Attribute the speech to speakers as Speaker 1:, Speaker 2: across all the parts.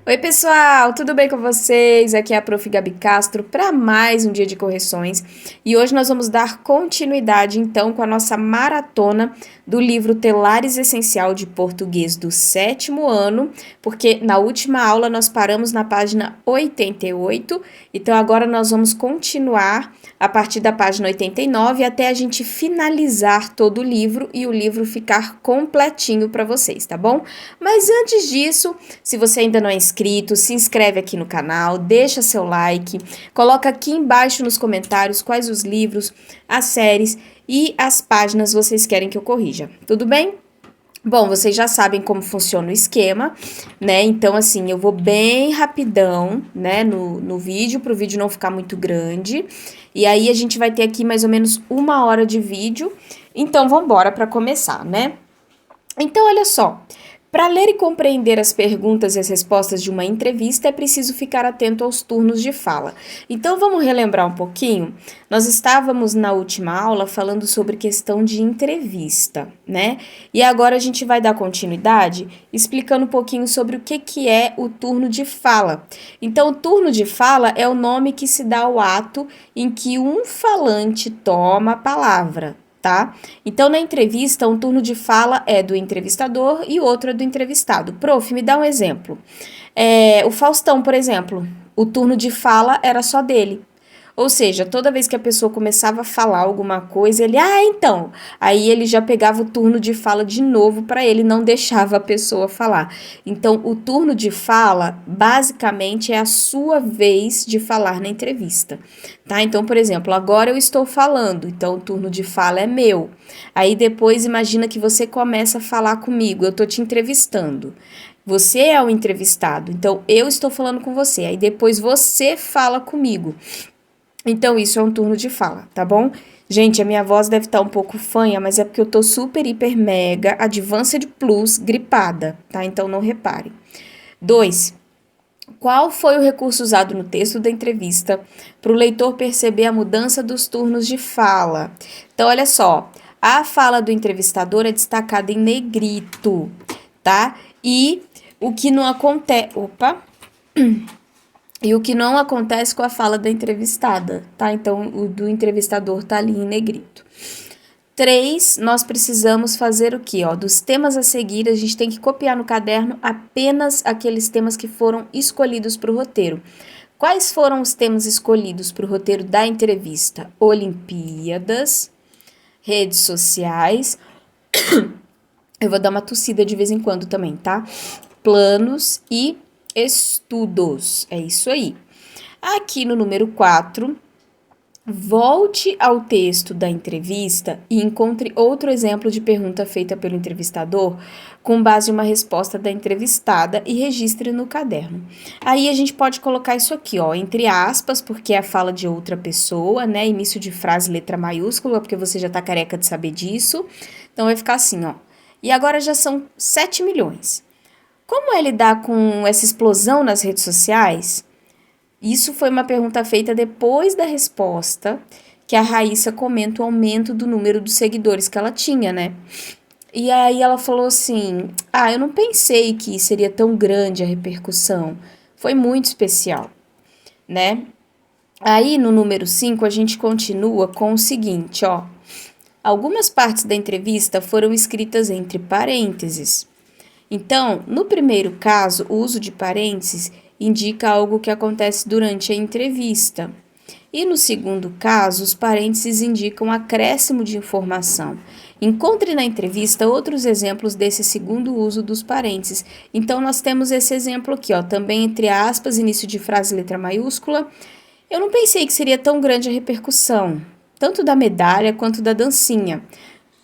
Speaker 1: Oi, pessoal, tudo bem com vocês? Aqui é a Prof. Gabi Castro para mais um dia de correções e hoje nós vamos dar continuidade então com a nossa maratona do livro Telares Essencial de Português do 7º ano, porque na última aula nós paramos na página 88, então agora nós vamos continuar a partir da página 89 até a gente finalizar todo o livro e o livro ficar completinho para vocês, tá bom? Mas antes disso, se você ainda não é inscrito, se inscreve aqui no canal, deixa seu like, coloca aqui embaixo nos comentários quais os livros, as séries e as páginas vocês querem que eu corrija, tudo bem? Bom, vocês já sabem como funciona o esquema, né? Então, assim, eu vou bem rapidão, né, no vídeo, para o vídeo não ficar muito grande. E aí, a gente vai ter aqui mais ou menos 1 hora de vídeo. Então, vamos embora para começar, né? Então, olha só. Para ler e compreender as perguntas e as respostas de uma entrevista, é preciso ficar atento aos turnos de fala. Então, vamos relembrar um pouquinho? Nós estávamos na última aula falando sobre questão de entrevista, né? E agora a gente vai dar continuidade explicando um pouquinho sobre o que é o turno de fala. Então, o turno de fala é o nome que se dá ao ato em que um falante toma a palavra. Tá? Então, na entrevista, um turno de fala é do entrevistador e outro é do entrevistado. Prof, me dá um exemplo. O Faustão, por exemplo, o turno de fala era só dele. Ou seja, toda vez que a pessoa começava a falar alguma coisa, ele, então. Aí ele já pegava o turno de fala de novo para ele, não deixava a pessoa falar. Então, o turno de fala, basicamente, é a sua vez de falar na entrevista. Tá? Então, por exemplo, agora eu estou falando, então o turno de fala é meu. Aí depois, imagina que você começa a falar comigo, eu tô te entrevistando. Você é o entrevistado, então eu estou falando com você. Aí depois você fala comigo. Então, isso é um turno de fala, tá bom? Gente, a minha voz deve estar um pouco fanha, mas é porque eu tô super, hiper, mega, advanced plus, gripada, tá? Então, não reparem. 2. Qual foi o recurso usado no texto da entrevista para o leitor perceber a mudança dos turnos de fala? Então, olha só, a fala do entrevistador é destacada em negrito, tá? E o que não acontece... E o que não acontece com a fala da entrevistada, tá? Então, o do entrevistador tá ali em negrito. 3, nós precisamos fazer o quê? Dos temas a seguir, a gente tem que copiar no caderno apenas aqueles temas que foram escolhidos para o roteiro. Quais foram os temas escolhidos para o roteiro da entrevista? Olimpíadas, redes sociais. Eu vou dar uma tossida de vez em quando também, tá? Planos e estudos. É isso aí. Aqui no número 4, volte ao texto da entrevista e encontre outro exemplo de pergunta feita pelo entrevistador com base em uma resposta da entrevistada e registre no caderno. Aí a gente pode colocar isso aqui, entre aspas, porque é a fala de outra pessoa, né? Início de frase, letra maiúscula, porque você já tá careca de saber disso. Então vai ficar assim, E agora já são 7 milhões. Como é lidar com essa explosão nas redes sociais? Isso foi uma pergunta feita depois da resposta que a Raíssa comenta o aumento do número de seguidores que ela tinha, né? E aí ela falou assim, eu não pensei que seria tão grande a repercussão. Foi muito especial, né? Aí no número 5 a gente continua com o seguinte, Algumas partes da entrevista foram escritas entre parênteses. Então, no primeiro caso, o uso de parênteses indica algo que acontece durante a entrevista. E no segundo caso, os parênteses indicam acréscimo de informação. Encontre na entrevista outros exemplos desse segundo uso dos parênteses. Então, nós temos esse exemplo aqui, também entre aspas, início de frase, letra maiúscula. Eu não pensei que seria tão grande a repercussão, tanto da medalha quanto da dancinha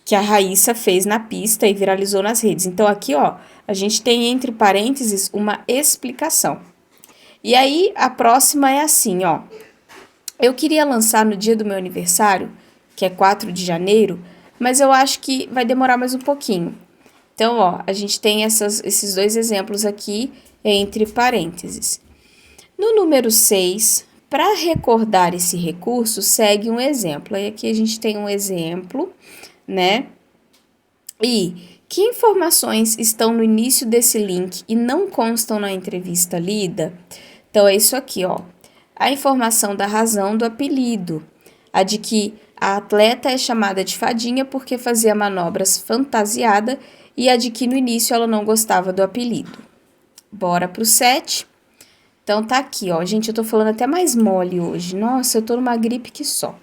Speaker 1: que a Raíssa fez na pista e viralizou nas redes. Então, aqui, a gente tem entre parênteses uma explicação. E aí, a próxima é assim, Eu queria lançar no dia do meu aniversário, que é 4 de janeiro, mas eu acho que vai demorar mais um pouquinho. Então, a gente tem esses dois exemplos aqui entre parênteses. No número 6, para recordar esse recurso, segue um exemplo. Aí aqui a gente tem um exemplo, né? E Que informações estão no início desse link e não constam na entrevista lida? Então, é isso aqui, ó. A informação da razão do apelido. A de que a atleta é chamada de fadinha porque fazia manobras fantasiada e a de que no início ela não gostava do apelido. Bora pro 7. Então, tá aqui, ó. Gente, eu tô falando até mais mole hoje. Nossa, eu tô numa gripe que só.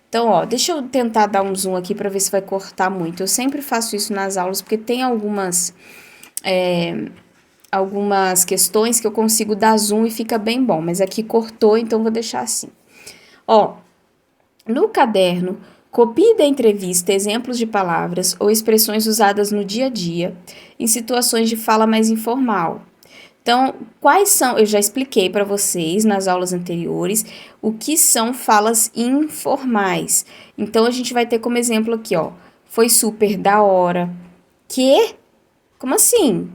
Speaker 1: Então, ó, deixa eu tentar dar um zoom aqui para ver se vai cortar muito. Eu sempre faço isso nas aulas, porque tem algumas questões que eu consigo dar zoom e fica bem bom. Mas aqui cortou, então vou deixar assim. Ó, no caderno, copie da entrevista exemplos de palavras ou expressões usadas no dia a dia, em situações de fala mais informal. Então, quais são? Eu já expliquei para vocês nas aulas anteriores o que são falas informais. Então, a gente vai ter como exemplo aqui, ó. Foi super da hora. Que? Como assim?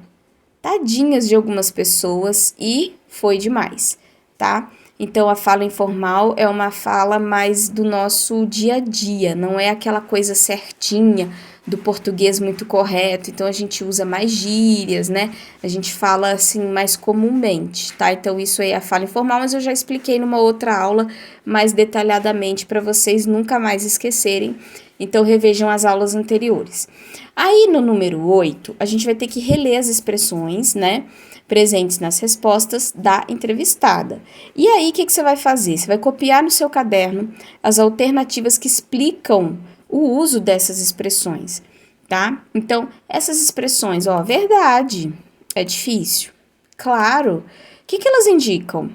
Speaker 1: Tadinhas de algumas pessoas e foi demais, tá? Então, a fala informal é uma fala mais do nosso dia a dia, não é aquela coisa certinha do português muito correto, então a gente usa mais gírias, né? A gente fala assim mais comumente, tá? Então isso aí é a fala informal, mas eu já expliquei numa outra aula mais detalhadamente para vocês nunca mais esquecerem. Então revejam as aulas anteriores. Aí no número 8, a gente vai ter que reler as expressões, né? Presentes nas respostas da entrevistada. E aí, o que você vai fazer? Você vai copiar no seu caderno as alternativas que explicam o uso dessas expressões, tá? Então, essas expressões, ó, verdade, é difícil, claro. O que elas indicam?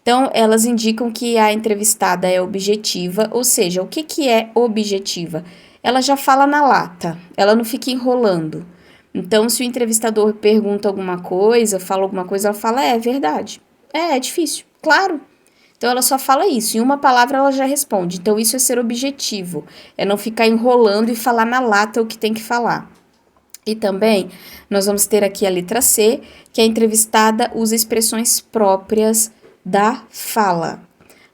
Speaker 1: Então, elas indicam que a entrevistada é objetiva, ou seja, o que é objetiva? Ela já fala na lata, ela não fica enrolando. Então, se o entrevistador pergunta alguma coisa, fala alguma coisa, ela fala, é verdade. É difícil, claro. Então, ela só fala isso. Em uma palavra, ela já responde. Então, isso é ser objetivo. É não ficar enrolando e falar na lata o que tem que falar. E também, nós vamos ter aqui a letra C, que a entrevistada usa expressões próprias da fala.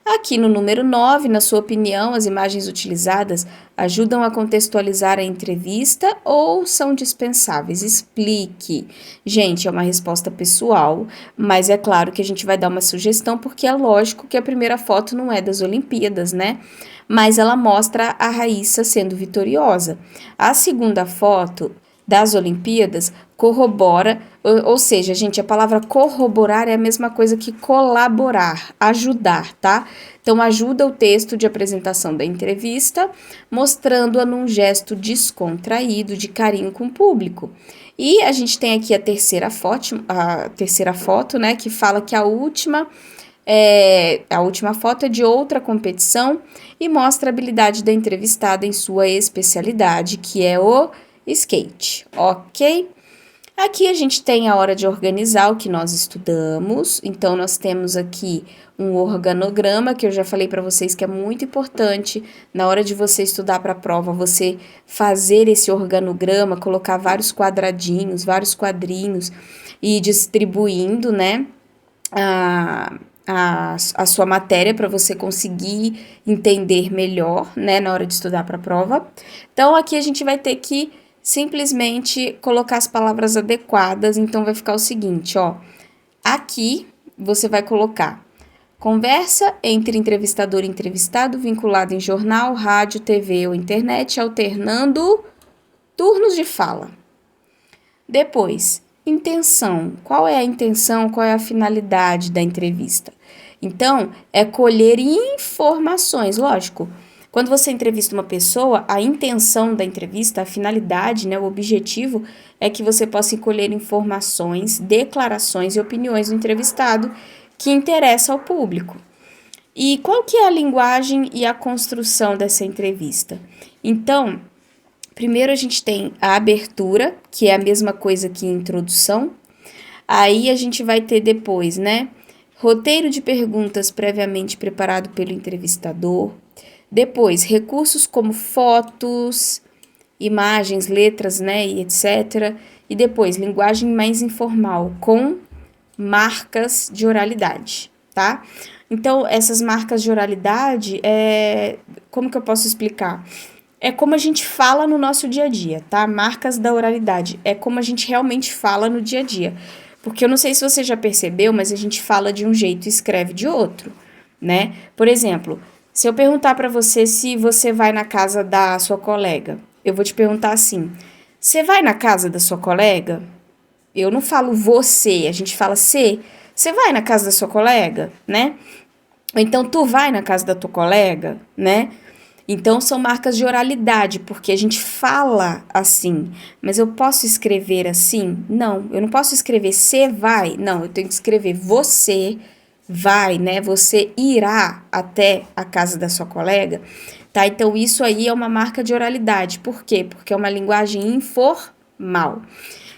Speaker 1: Aqui no número 9, na sua opinião, as imagens utilizadas ajudam a contextualizar a entrevista ou são dispensáveis? Explique. Gente, é uma resposta pessoal, mas é claro que a gente vai dar uma sugestão, porque é lógico que a primeira foto não é das Olimpíadas, né? Mas ela mostra a Raíssa sendo vitoriosa. A segunda foto das Olimpíadas corrobora, ou seja, gente, a palavra corroborar é a mesma coisa que colaborar, ajudar, tá? Então, ajuda o texto de apresentação da entrevista, mostrando-a num gesto descontraído, de carinho com o público. E a gente tem aqui a terceira foto, né, que fala que a última foto é de outra competição e mostra a habilidade da entrevistada em sua especialidade, que é o skate, ok? Aqui a gente tem a hora de organizar o que nós estudamos, então nós temos aqui um organograma, que eu já falei para vocês que é muito importante, na hora de você estudar para a prova, você fazer esse organograma, colocar vários quadradinhos, vários quadrinhos e distribuindo, né, a sua matéria para você conseguir entender melhor, né, na hora de estudar para a prova. Então, aqui a gente vai ter que simplesmente colocar as palavras adequadas, então vai ficar o seguinte, ó, aqui você vai colocar conversa entre entrevistador e entrevistado vinculado em jornal, rádio, TV ou internet, alternando turnos de fala. Depois, intenção. Qual é a intenção, qual é a finalidade da entrevista? Então, é colher informações, lógico. Quando você entrevista uma pessoa, a intenção da entrevista, a finalidade, né, o objetivo é que você possa colher informações, declarações e opiniões do entrevistado que interessa ao público. E qual que é a linguagem e a construção dessa entrevista? Então, primeiro a gente tem a abertura, que é a mesma coisa que introdução. Aí a gente vai ter depois, né, roteiro de perguntas previamente preparado pelo entrevistador. Depois, recursos como fotos, imagens, letras, né, e etc. E depois, linguagem mais informal, com marcas de oralidade, tá? Então, essas marcas de oralidade, como que eu posso explicar? é como a gente fala no nosso dia a dia, tá? Marcas da oralidade. É como a gente realmente fala no dia a dia. Porque eu não sei se você já percebeu, mas a gente fala de um jeito e escreve de outro, né? Por exemplo, se eu perguntar pra você se você vai na casa da sua colega, eu vou te perguntar assim: você vai na casa da sua colega? Eu não falo você, a gente fala você. Você vai na casa da sua colega, né? Ou então tu vai na casa da tua colega, né? Então são marcas de oralidade, porque a gente fala assim, mas eu posso escrever assim? Não, eu não posso escrever você vai, não, eu tenho que escrever você vai, né? Você irá até a casa da sua colega, tá? Então isso aí é uma marca de oralidade. Por quê? Porque é uma linguagem informal.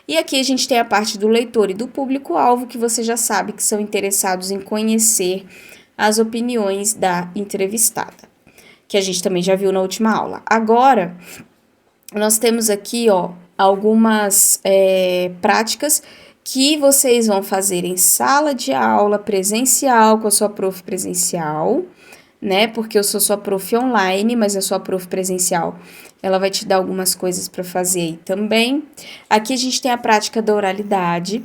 Speaker 1: E aqui a gente tem a parte do leitor e do público-alvo, que você já sabe que são interessados em conhecer as opiniões da entrevistada, que a gente também já viu na última aula. Agora, nós temos aqui, ó, algumas práticas que vocês vão fazer em sala de aula presencial, com a sua prof presencial, né? Porque eu sou sua prof online, mas a sua prof presencial, ela vai te dar algumas coisas para fazer aí também. Aqui a gente tem a prática da oralidade.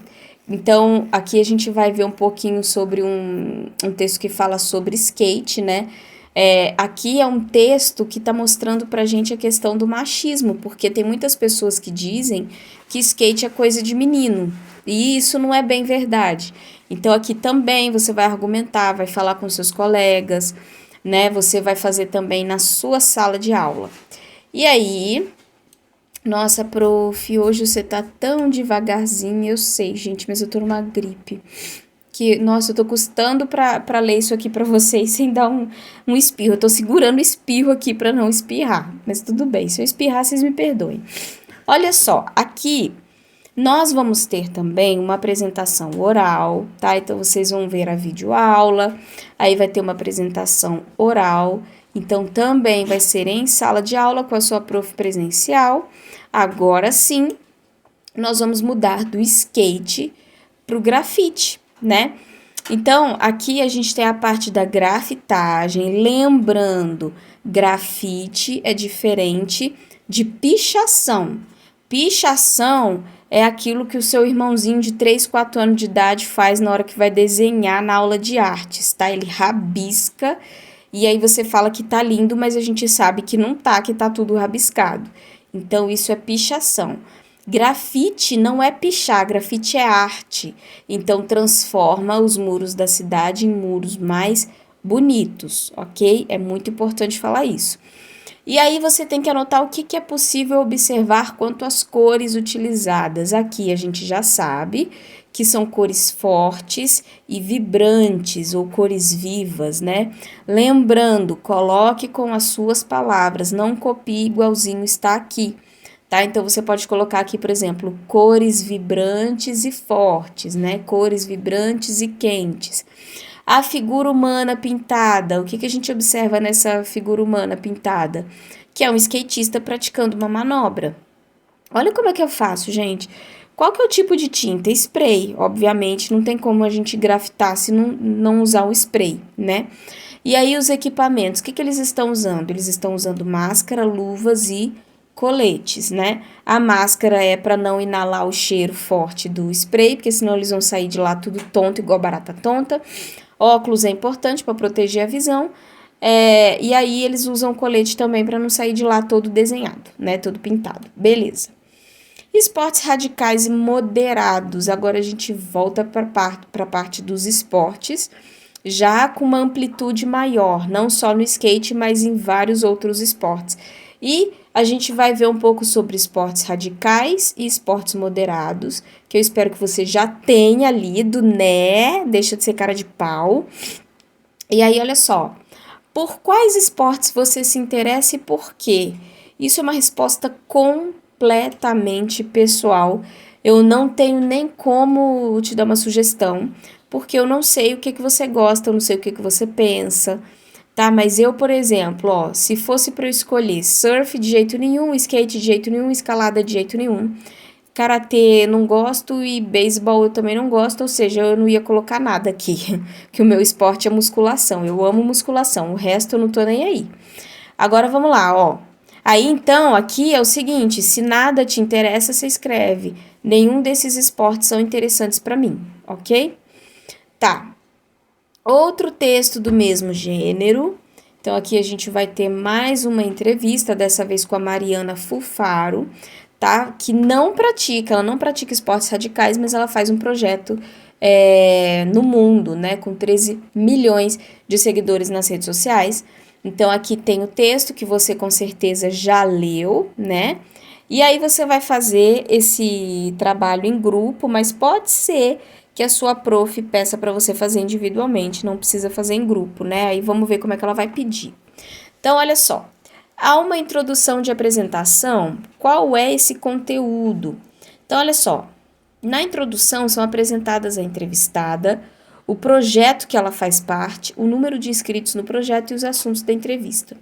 Speaker 1: Então, aqui a gente vai ver um pouquinho sobre um texto que fala sobre skate, né? Aqui é um texto que está mostrando pra gente a questão do machismo, porque tem muitas pessoas que dizem que skate é coisa de menino, e isso não é bem verdade. Então, aqui também você vai argumentar, vai falar com seus colegas, né? Você vai fazer também na sua sala de aula. E aí, nossa, prof, hoje você tá tão devagarzinho, eu sei, gente, mas eu tô numa gripe. Que, nossa, eu tô custando pra ler isso aqui pra vocês sem dar um espirro. Eu tô segurando o espirro aqui pra não espirrar. Mas tudo bem, se eu espirrar, vocês me perdoem. Olha só, aqui nós vamos ter também uma apresentação oral, tá? Então, vocês vão ver a videoaula, aí vai ter uma apresentação oral. Então, também vai ser em sala de aula com a sua prof presencial. Agora sim, nós vamos mudar do skate pro grafite, né? Então, aqui a gente tem a parte da grafitagem. Lembrando, grafite é diferente de pichação. Pichação é aquilo que o seu irmãozinho de 3, 4 anos de idade faz na hora que vai desenhar na aula de artes, tá? Ele rabisca e aí você fala que tá lindo, mas a gente sabe que não tá, que tá tudo rabiscado. Então, isso é pichação. Grafite não é pichar, grafite é arte. Então, transforma os muros da cidade em muros mais bonitos, ok? É muito importante falar isso. E aí você tem que anotar o que é possível observar quanto às cores utilizadas. Aqui a gente já sabe que são cores fortes e vibrantes ou cores vivas, né? Lembrando, coloque com as suas palavras, não copie igualzinho está aqui. Tá? Então, você pode colocar aqui, por exemplo, cores vibrantes e fortes, né? Cores vibrantes e quentes. A figura humana pintada, o que a gente observa nessa figura humana pintada? Que é um skatista praticando uma manobra. Olha como é que eu faço, gente. Qual que é o tipo de tinta? Spray, obviamente, não tem como a gente grafitar se não usar o spray, né? E aí, os equipamentos, o que eles estão usando? Eles estão usando máscara, luvas e coletes, né? A máscara é para não inalar o cheiro forte do spray, porque senão eles vão sair de lá tudo tonto, igual barata tonta. Óculos é importante para proteger a visão. E aí eles usam colete também para não sair de lá todo desenhado, né? Todo pintado. Beleza. Esportes radicais e moderados. Agora a gente volta para a parte dos esportes, já com uma amplitude maior, não só no skate, mas em vários outros esportes. E a gente vai ver um pouco sobre esportes radicais e esportes moderados, que eu espero que você já tenha lido, né? Deixa de ser cara de pau. E aí, olha só, por quais esportes você se interessa e por quê? Isso é uma resposta completamente pessoal. Eu não tenho nem como te dar uma sugestão, porque eu não sei o que você gosta, eu não sei o que você pensa. Tá, mas eu, por exemplo, ó, se fosse para eu escolher surf de jeito nenhum, skate de jeito nenhum, escalada de jeito nenhum, karatê não gosto e beisebol eu também não gosto, ou seja, eu não ia colocar nada aqui, que o meu esporte é musculação, eu amo musculação, o resto eu não tô nem aí. Agora vamos lá, ó, Aí, então, aqui é o seguinte, se nada te interessa, você escreve. Nenhum desses esportes são interessantes para mim, ok? Tá. Outro texto do mesmo gênero. Então, aqui a gente vai ter mais uma entrevista, dessa vez com a Mariana Fufaro, tá? Que ela não pratica esportes radicais, mas ela faz um projeto no mundo, né? Com 13 milhões de seguidores nas redes sociais. Então, aqui tem o texto que você com certeza já leu, né? E aí você vai fazer esse trabalho em grupo, mas pode ser que a sua prof peça para você fazer individualmente, não precisa fazer em grupo, né? Aí vamos ver como é que ela vai pedir. Então, olha só. Há uma introdução de apresentação. Qual é esse conteúdo? Então, olha só. Na introdução são apresentadas a entrevistada, o projeto que ela faz parte, o número de inscritos no projeto e os assuntos da entrevista.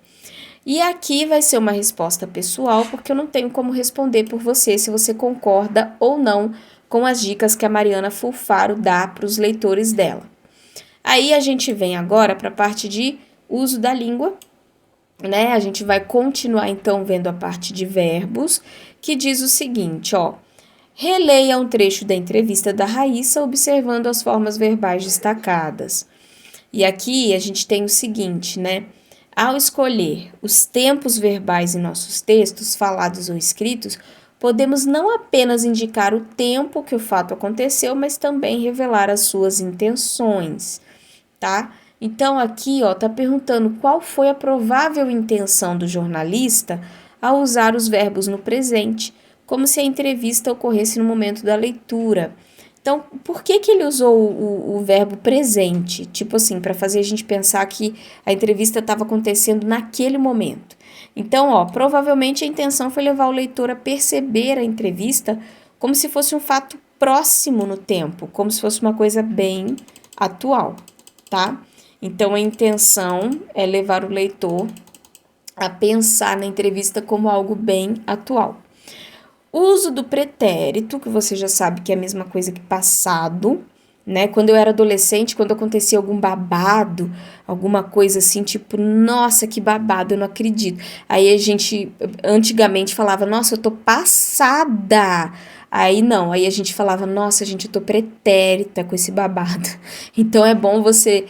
Speaker 1: E aqui vai ser uma resposta pessoal, porque eu não tenho como responder por você se você concorda ou não com as dicas que a Mariana Fulfaro dá para os leitores dela. Aí a gente vem agora para a parte de uso da língua, né? A gente vai continuar então vendo a parte de verbos, que diz o seguinte, ó. Releia um trecho da entrevista da Raíssa observando as formas verbais destacadas. E aqui a gente tem o seguinte, né? Ao escolher os tempos verbais em nossos textos, falados ou escritos, podemos não apenas indicar o tempo que o fato aconteceu, mas também revelar as suas intenções, tá? Então aqui, ó, tá perguntando qual foi a provável intenção do jornalista ao usar os verbos no presente, como se a entrevista ocorresse no momento da leitura. Então, por que ele usou o verbo presente? Tipo assim, para fazer a gente pensar que a entrevista estava acontecendo naquele momento. Então, ó, provavelmente a intenção foi levar o leitor a perceber a entrevista como se fosse um fato próximo no tempo, como se fosse uma coisa bem atual, tá? Então, a intenção é levar o leitor a pensar na entrevista como algo bem atual. Uso do pretérito, que você já sabe que é a mesma coisa que passado, né? Quando eu era adolescente, quando acontecia algum babado, alguma coisa assim, tipo, nossa, que babado, eu não acredito. Aí a gente, antigamente, falava, nossa, eu tô passada. Aí não, aí a gente falava, nossa, gente, eu tô pretérita com esse babado. Então é bom você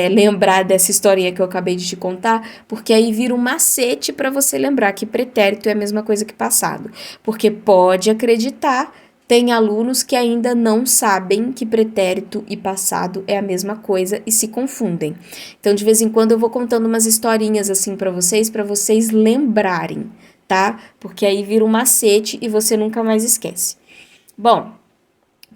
Speaker 1: lembrar dessa historinha que eu acabei de te contar, porque aí vira um macete para você lembrar que pretérito é a mesma coisa que passado. Porque pode acreditar, tem alunos que ainda não sabem que pretérito e passado é a mesma coisa e se confundem. Então, de vez em quando eu vou contando umas historinhas assim para vocês lembrarem, tá? Porque aí vira um macete e você nunca mais esquece. Bom,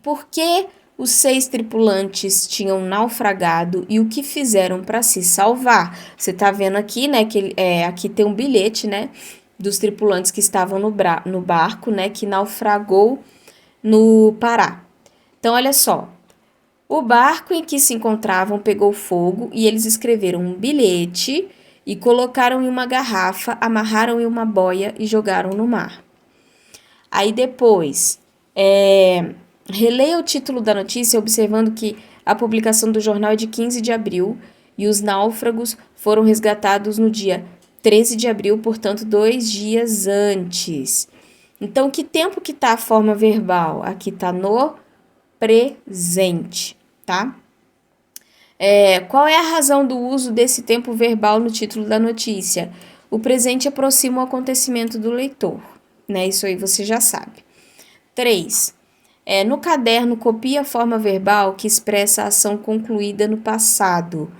Speaker 1: por que os 6 tripulantes tinham naufragado e o que fizeram para se salvar? Você tá vendo aqui, né, que aqui tem um bilhete, né, dos tripulantes que estavam no barco, né, que naufragou no Pará. Então, olha só. O barco em que se encontravam pegou fogo e eles escreveram um bilhete e colocaram em uma garrafa, amarraram em uma boia e jogaram no mar. Aí depois, releia o título da notícia observando que a publicação do jornal é de 15 de abril e os náufragos foram resgatados no dia 13 de abril, portanto, 2 dias antes. Então, que tempo que tá a forma verbal? Aqui tá no presente, tá? Qual é a razão do uso desse tempo verbal no título da notícia? O presente aproxima o acontecimento do leitor, né? Isso aí você já sabe. 3. No caderno, copie a forma verbal que expressa a ação concluída no passado.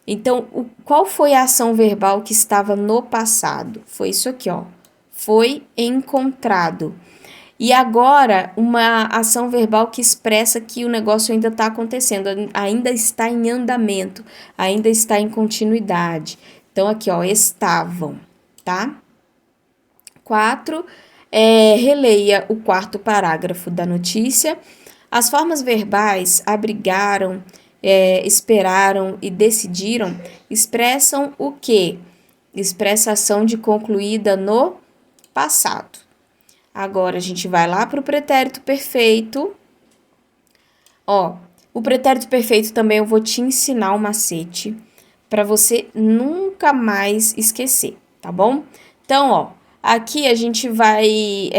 Speaker 1: Então, qual foi a ação verbal que estava no passado? Foi isso aqui, ó. Foi encontrado. E agora, uma ação verbal que expressa que o negócio ainda está acontecendo, ainda está em andamento, ainda está em continuidade. Então, aqui, ó, estavam, tá? 4. Releia o 4º parágrafo da notícia. As formas verbais abrigaram, esperaram e decidiram expressam o quê? Expressa a ação de concluída no passado. Agora, a gente vai lá para o pretérito perfeito. Ó, o pretérito perfeito também eu vou te ensinar o macete para você nunca mais esquecer, tá bom? Então, ó, aqui a gente vai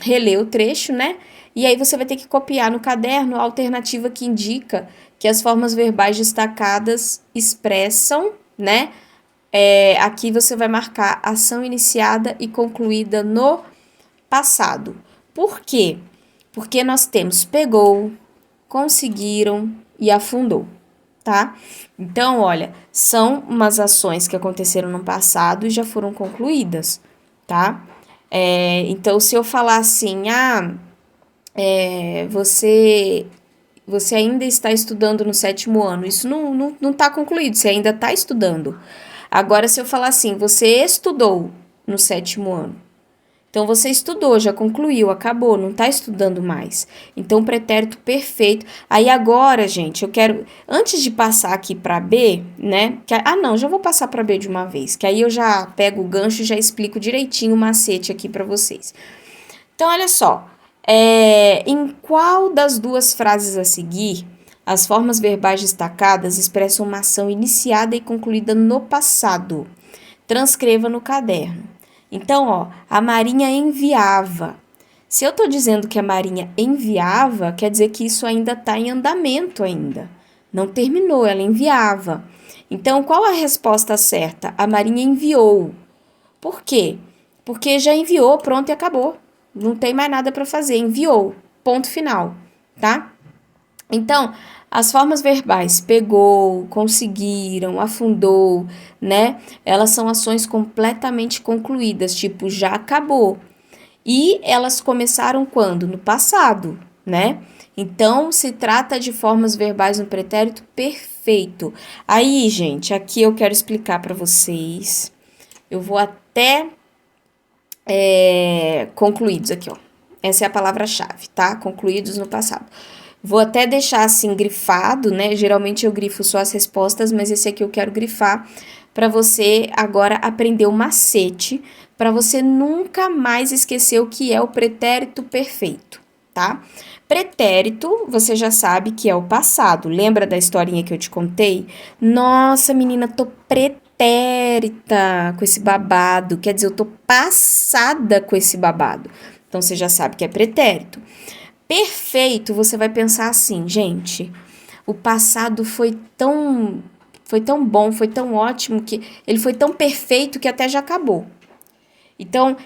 Speaker 1: reler o trecho, né? E aí você vai ter que copiar no caderno a alternativa que indica que as formas verbais destacadas expressam, né? Aqui você vai marcar ação iniciada e concluída no passado. Por quê? Porque nós temos pegou, conseguiram e afundou, tá? Então, olha, são umas ações que aconteceram no passado e já foram concluídas, tá? Então, se eu falar assim, você ainda está estudando no 7º ano, isso não está concluído, você ainda está estudando. Agora, se eu falar assim, você estudou no 7º ano, então, você estudou, já concluiu, acabou, não está estudando mais. Então, pretérito perfeito. Aí, agora, gente, eu quero, antes de passar aqui para B, né? Não, já vou passar para B de uma vez, que aí eu já pego o gancho e já explico direitinho o macete aqui para vocês. Então, olha só, em qual das duas frases a seguir, as formas verbais destacadas expressam uma ação iniciada e concluída no passado? Transcreva no caderno. Então, ó, a Marinha enviava. Se eu estou dizendo que a Marinha enviava, quer dizer que isso ainda está em andamento ainda. Não terminou, ela enviava. Então, qual a resposta certa? A Marinha enviou. Por quê? Porque já enviou, pronto e acabou. Não tem mais nada para fazer, enviou. Ponto final, tá? Então, as formas verbais pegou, conseguiram, afundou, né? Elas são ações completamente concluídas, tipo, já acabou. E elas começaram quando? No passado, né? Então, se trata de formas verbais no pretérito perfeito. Aí, gente, aqui eu quero explicar para vocês. Eu vou até concluídos aqui, ó. Essa é a palavra-chave, tá? Concluídos no passado. Vou até deixar assim grifado, né? Geralmente eu grifo só as respostas, mas esse aqui eu quero grifar para você agora aprender o macete, para você nunca mais esquecer o que é o pretérito perfeito, tá? Pretérito, você já sabe que é o passado. Lembra da historinha que eu te contei? Nossa, menina, tô pretérita com esse babado. Quer dizer, eu tô passada com esse babado. Então, você já sabe que é pretérito. Perfeito, você vai pensar assim, gente, o passado foi tão bom, foi tão ótimo, que ele foi tão perfeito que até já acabou. Então,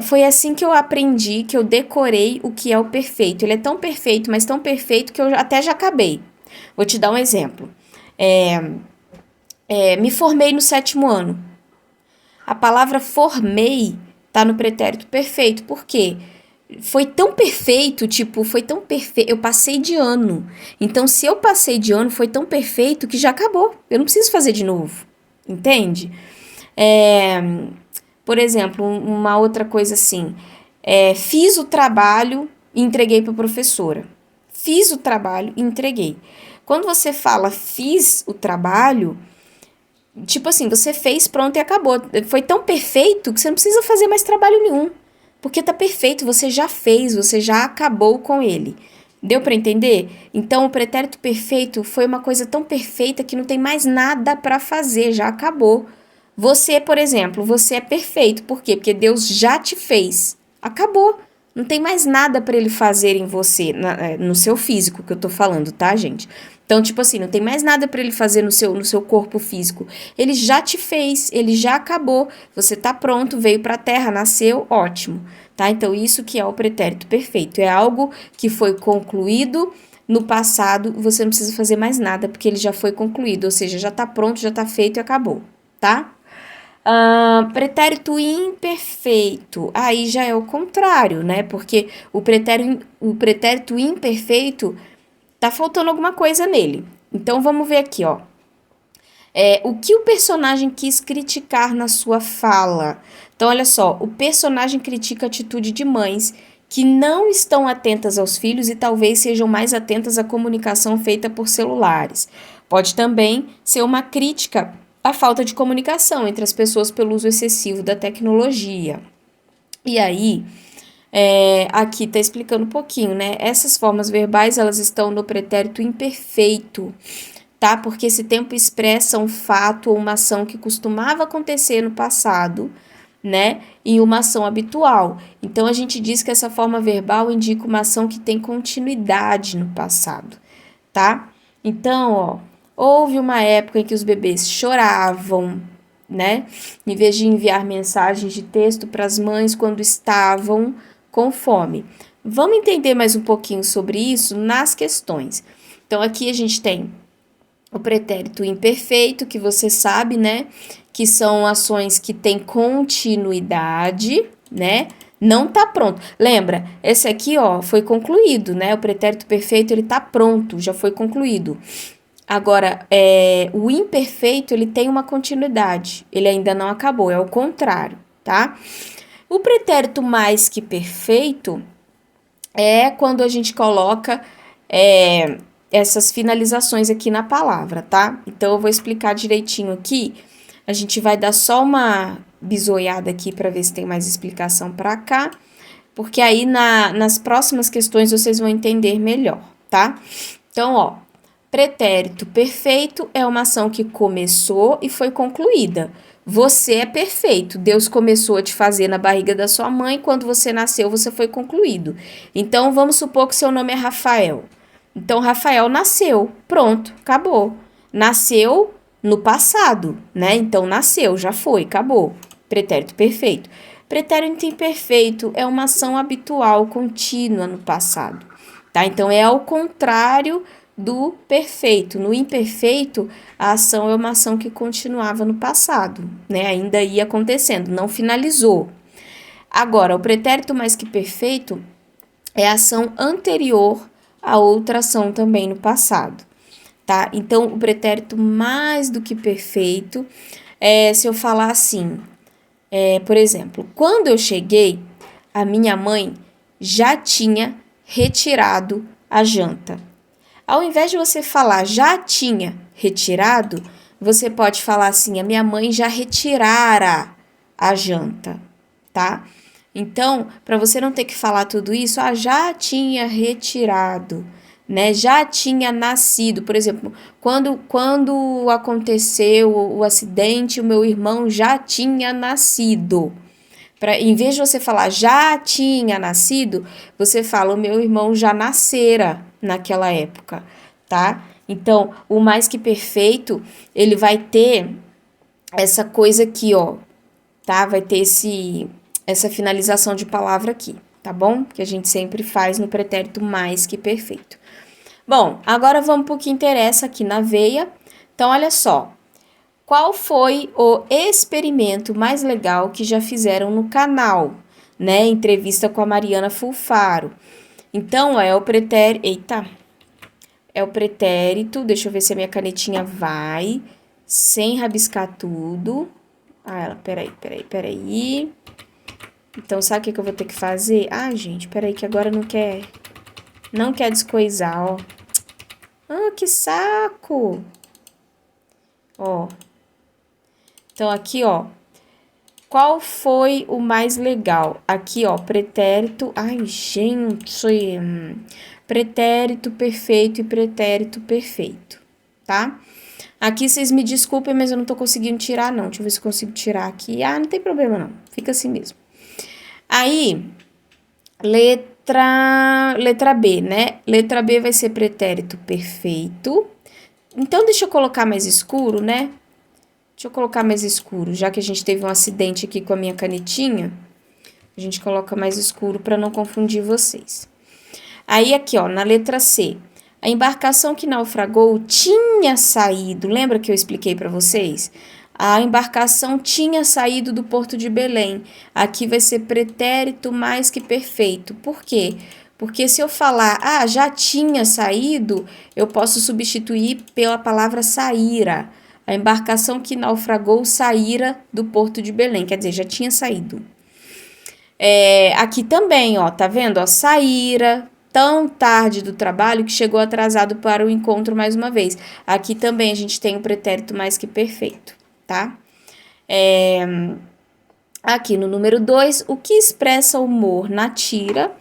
Speaker 1: foi assim que eu aprendi, que eu decorei o que é o perfeito. Ele é tão perfeito, mas tão perfeito que eu até já acabei. Vou te dar um exemplo. Me formei no 7º ano. A palavra formei tá no pretérito perfeito. Por quê? Foi tão perfeito, tipo, foi tão perfeito, eu passei de ano. Então, se eu passei de ano, foi tão perfeito que já acabou. Eu não preciso fazer de novo, entende? Por exemplo, uma outra coisa assim, fiz o trabalho e entreguei para a professora. Fiz o trabalho e entreguei. Quando você fala fiz o trabalho, tipo assim, você fez, pronto e acabou. Foi tão perfeito que você não precisa fazer mais trabalho nenhum. Porque tá perfeito, você já fez, você já acabou com ele. Deu para entender? Então, o pretérito perfeito foi uma coisa tão perfeita que não tem mais nada para fazer, já acabou. Você, por exemplo, você é perfeito. Por quê? Porque Deus já te fez. Acabou. Não tem mais nada para ele fazer em você, no seu físico que eu tô falando, tá, gente? Então, tipo assim, não tem mais nada para ele fazer no seu corpo físico. Ele já te fez, ele já acabou. Você tá pronto, veio pra terra, nasceu, ótimo, tá? Então, isso que é o pretérito perfeito. É algo que foi concluído no passado, você não precisa fazer mais nada, porque ele já foi concluído, ou seja, já tá pronto, já tá feito e acabou, tá? Pretérito imperfeito, aí já é o contrário, né? Porque o pretérito imperfeito tá faltando alguma coisa nele. Então, vamos ver aqui, ó. O que o personagem quis criticar na sua fala? Então, olha só, o personagem critica a atitude de mães que não estão atentas aos filhos e talvez sejam mais atentas à comunicação feita por celulares. Pode também ser uma crítica à falta de comunicação entre as pessoas pelo uso excessivo da tecnologia. E aí, aqui está explicando um pouquinho, né? Essas formas verbais, elas estão no pretérito imperfeito, tá? Porque esse tempo expressa um fato ou uma ação que costumava acontecer no passado, né, em uma ação habitual. Então, a gente diz que essa forma verbal indica uma ação que tem continuidade no passado, tá? Então, ó, houve uma época em que os bebês choravam, né, em vez de enviar mensagens de texto para as mães quando estavam com fome. Vamos entender mais um pouquinho sobre isso nas questões. Então, aqui a gente tem o pretérito imperfeito, que você sabe, né, que são ações que têm continuidade, né, não tá pronto. Lembra, esse aqui, ó, foi concluído, né, o pretérito perfeito, ele tá pronto, já foi concluído. Agora, o imperfeito, ele tem uma continuidade, ele ainda não acabou, é o contrário, tá? O pretérito mais que perfeito é quando a gente coloca essas finalizações aqui na palavra, tá? Então, eu vou explicar direitinho aqui. A gente vai dar só uma bisoiada aqui para ver se tem mais explicação para cá, porque aí nas próximas questões vocês vão entender melhor, tá? Então, ó, pretérito perfeito é uma ação que começou e foi concluída. Você é perfeito. Deus começou a te fazer na barriga da sua mãe, quando você nasceu, você foi concluído. Então, vamos supor que seu nome é Rafael. Então, Rafael nasceu, pronto, acabou. Nasceu no passado, né? Então, nasceu, já foi, acabou. Pretérito perfeito. Pretérito imperfeito é uma ação habitual, contínua no passado, tá? Então, é ao contrário do perfeito. No imperfeito, a ação é uma ação que continuava no passado, né? Ainda ia acontecendo, não finalizou. Agora, o pretérito mais que perfeito é a ação anterior a outra ação também no passado, tá? Então, o pretérito mais do que perfeito se eu falar assim, por exemplo, quando eu cheguei, a minha mãe já tinha retirado a janta. Ao invés de você falar já tinha retirado, você pode falar assim, a minha mãe já retirara a janta, tá? Então, para você não ter que falar tudo isso, já tinha retirado, né? Já tinha nascido. Por exemplo, quando aconteceu o acidente, o meu irmão já tinha nascido. Em vez de você falar já tinha nascido, você fala o meu irmão já nascera naquela época, tá? Então, o mais que perfeito, ele vai ter essa coisa aqui, ó, tá? Vai ter essa finalização de palavra aqui, tá bom? Que a gente sempre faz no pretérito mais que perfeito. Bom, agora vamos para o que interessa aqui na veia. Então, olha só. Qual foi o experimento mais legal que já fizeram no canal, né? Entrevista com a Mariana Fulfaro. Então, é o pretérito... Eita! É o pretérito... Deixa eu ver se a minha canetinha vai. Sem rabiscar tudo. Ela... Peraí. Então, sabe o que eu vou ter que fazer? Gente, peraí que agora não quer descoisar, ó. Que saco! Ó. Então, aqui, ó, qual foi o mais legal? Aqui, ó, pretérito, gente, pretérito perfeito e pretérito perfeito, tá? Aqui, vocês me desculpem, mas eu não tô conseguindo tirar, não. Deixa eu ver se eu consigo tirar aqui. Não tem problema, não. Fica assim mesmo. Aí, letra B, né? Letra B vai ser pretérito perfeito. Então, deixa eu colocar mais escuro, né? Deixa eu colocar mais escuro, já que a gente teve um acidente aqui com a minha canetinha, a gente coloca mais escuro para não confundir vocês. Aí, aqui, ó, na letra C, a embarcação que naufragou tinha saído, lembra que eu expliquei para vocês? A embarcação tinha saído do Porto de Belém. Aqui vai ser pretérito mais que perfeito. Por quê? Porque se eu falar, já tinha saído, eu posso substituir pela palavra saíra. A embarcação que naufragou saíra do Porto de Belém, quer dizer, já tinha saído. Aqui também, ó, tá vendo? Ó, saíra, tão tarde do trabalho que chegou atrasado para o encontro mais uma vez. Aqui também a gente tem o pretérito mais que perfeito, tá? Aqui no número 2, o que expressa humor na tira?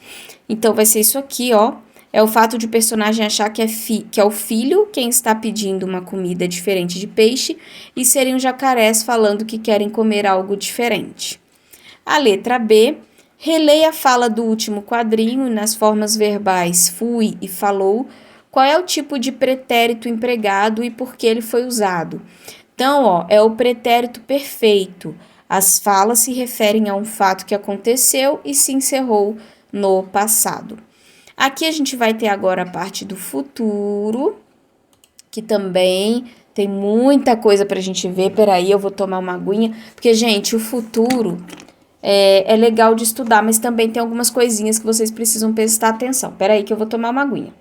Speaker 1: Então, vai ser isso aqui, ó. É o fato de o personagem achar que é o filho quem está pedindo uma comida diferente de peixe e serem os jacarés falando que querem comer algo diferente. A letra B, releia a fala do último quadrinho nas formas verbais fui e falou. Qual é o tipo de pretérito empregado e por que ele foi usado? Então, ó, é o pretérito perfeito. As falas se referem a um fato que aconteceu e se encerrou no passado. Aqui a gente vai ter agora a parte do futuro, que também tem muita coisa pra gente ver. Peraí, eu vou tomar uma aguinha. Porque, gente, o futuro é legal de estudar, mas também tem algumas coisinhas que vocês precisam prestar atenção. Peraí que eu vou tomar uma aguinha.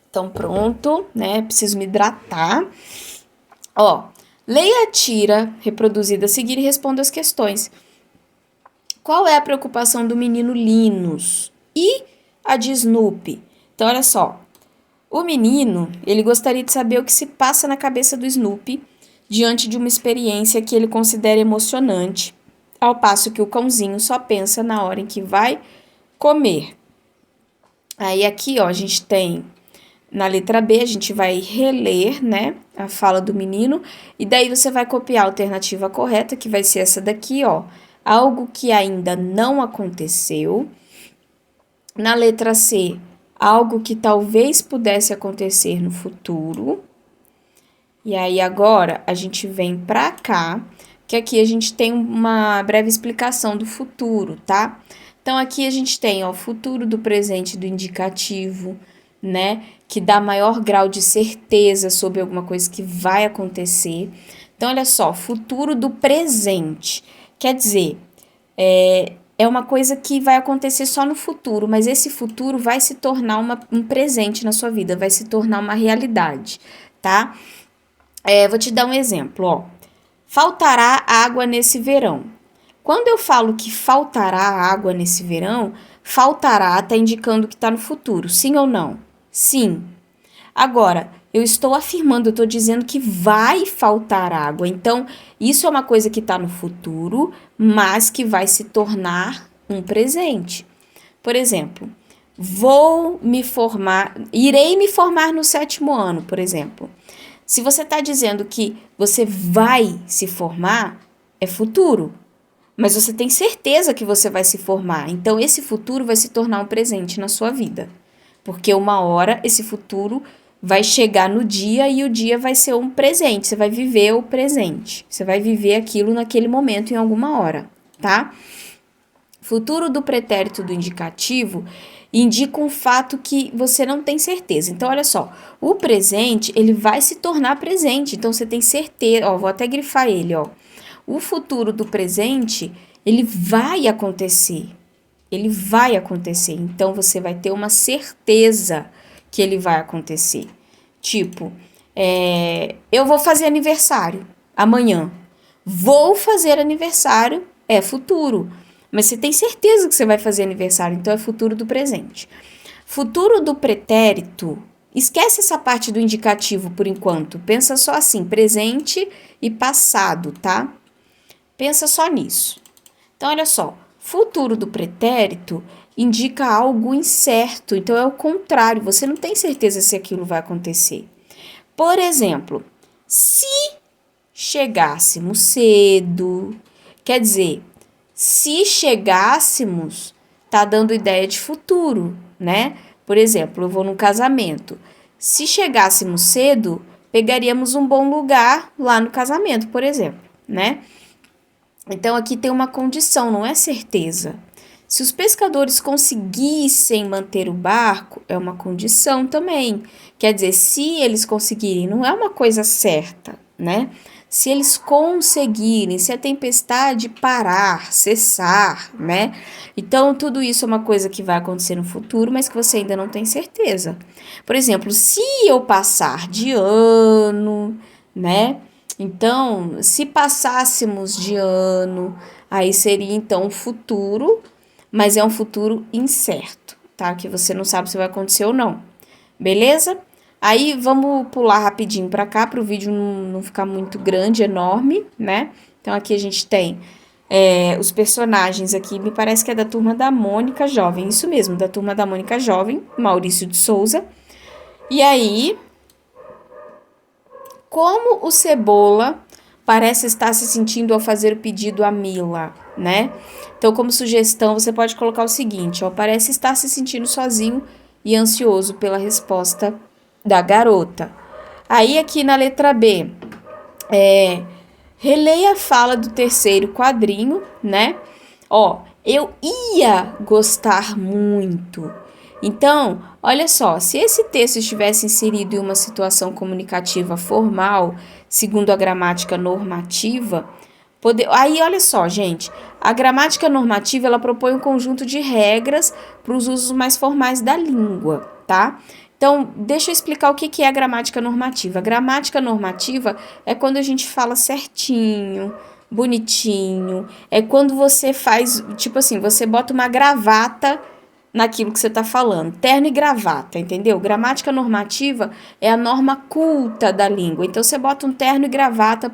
Speaker 1: Então, pronto, né? Preciso me hidratar. Ó, leia a tira reproduzida a seguir e responda as questões. Qual é a preocupação do menino Linus e a de Snoopy? Então, olha só. O menino, ele gostaria de saber o que se passa na cabeça do Snoopy diante de uma experiência que ele considera emocionante, ao passo que o cãozinho só pensa na hora em que vai comer. Aí aqui, ó, a gente tem, na letra B, a gente vai reler, né, a fala do menino, e daí você vai copiar a alternativa correta, que vai ser essa daqui, ó, algo que ainda não aconteceu. Na letra C, algo que talvez pudesse acontecer no futuro. E aí agora a gente vem pra cá, que aqui a gente tem uma breve explicação do futuro, tá? Então aqui a gente tem, ó, o futuro do presente do indicativo, né? Que dá maior grau de certeza sobre alguma coisa que vai acontecer. Então, olha só, futuro do presente. Quer dizer, é uma coisa que vai acontecer só no futuro, mas esse futuro vai se tornar um presente na sua vida, vai se tornar uma realidade, tá? Vou te dar um exemplo, ó. Faltará água nesse verão. Quando eu falo que faltará água nesse verão, faltará tá indicando que está no futuro, sim ou não? Sim. Agora, eu estou afirmando, eu estou dizendo que vai faltar água. Então, isso é uma coisa que está no futuro, mas que vai se tornar um presente. Por exemplo, irei me formar no 7º ano, por exemplo. Se você está dizendo que você vai se formar, é futuro. Mas você tem certeza que você vai se formar. Então, esse futuro vai se tornar um presente na sua vida. Porque uma hora esse futuro vai chegar no dia e o dia vai ser um presente. Você vai viver o presente. Você vai viver aquilo naquele momento, em alguma hora, tá? Futuro do pretérito do indicativo indica um fato que você não tem certeza. Então, olha só, o presente, ele vai se tornar presente. Então, você tem certeza, ó, vou até grifar ele, ó. O futuro do presente, ele vai acontecer. Ele vai acontecer. Então, você vai ter uma certeza que ele vai acontecer. Tipo, eu vou fazer aniversário amanhã. Vou fazer aniversário é futuro. Mas você tem certeza que você vai fazer aniversário, então é futuro do presente. Futuro do pretérito, esquece essa parte do indicativo por enquanto. Pensa só assim, presente e passado, tá? Pensa só nisso. Então, olha só, futuro do pretérito indica algo incerto, então é o contrário, você não tem certeza se aquilo vai acontecer. Por exemplo, se chegássemos cedo, quer dizer, se chegássemos, tá dando ideia de futuro, né? Por exemplo, eu vou num casamento. Se chegássemos cedo, pegaríamos um bom lugar lá no casamento, por exemplo, né? Então, aqui tem uma condição, não é certeza. Se os pescadores conseguissem manter o barco, é uma condição também. Quer dizer, se eles conseguirem, não é uma coisa certa, né? Se eles conseguirem, se a tempestade parar, cessar, né? Então, tudo isso é uma coisa que vai acontecer no futuro, mas que você ainda não tem certeza. Por exemplo, se eu passar de ano, né? Então, se passássemos de ano, aí seria então um futuro, mas é um futuro incerto, tá? Que você não sabe se vai acontecer ou não. Beleza? Aí, vamos pular rapidinho para cá, para o vídeo não ficar muito grande, enorme, né? Então, aqui a gente tem os personagens aqui, me parece que é da Turma da Mônica Jovem, isso mesmo, da Turma da Mônica Jovem, Maurício de Souza. E aí, como o Cebola parece estar se sentindo ao fazer o pedido a Mila, né? Então, como sugestão, você pode colocar o seguinte, ó, parece estar se sentindo sozinho e ansioso pela resposta da garota. Aí, aqui na letra B, releia a fala do terceiro quadrinho, né? Ó, eu ia gostar muito. Então, olha só, se esse texto estivesse inserido em uma situação comunicativa formal, segundo a gramática normativa, aí olha só, gente, a gramática normativa ela propõe um conjunto de regras para os usos mais formais da língua, tá? Então, deixa eu explicar o que é a gramática normativa. A gramática normativa é quando a gente fala certinho, bonitinho, é quando você faz, tipo assim, você bota uma gravata naquilo que você está falando, terno e gravata, entendeu? Gramática normativa é a norma culta da língua, então você bota um terno e gravata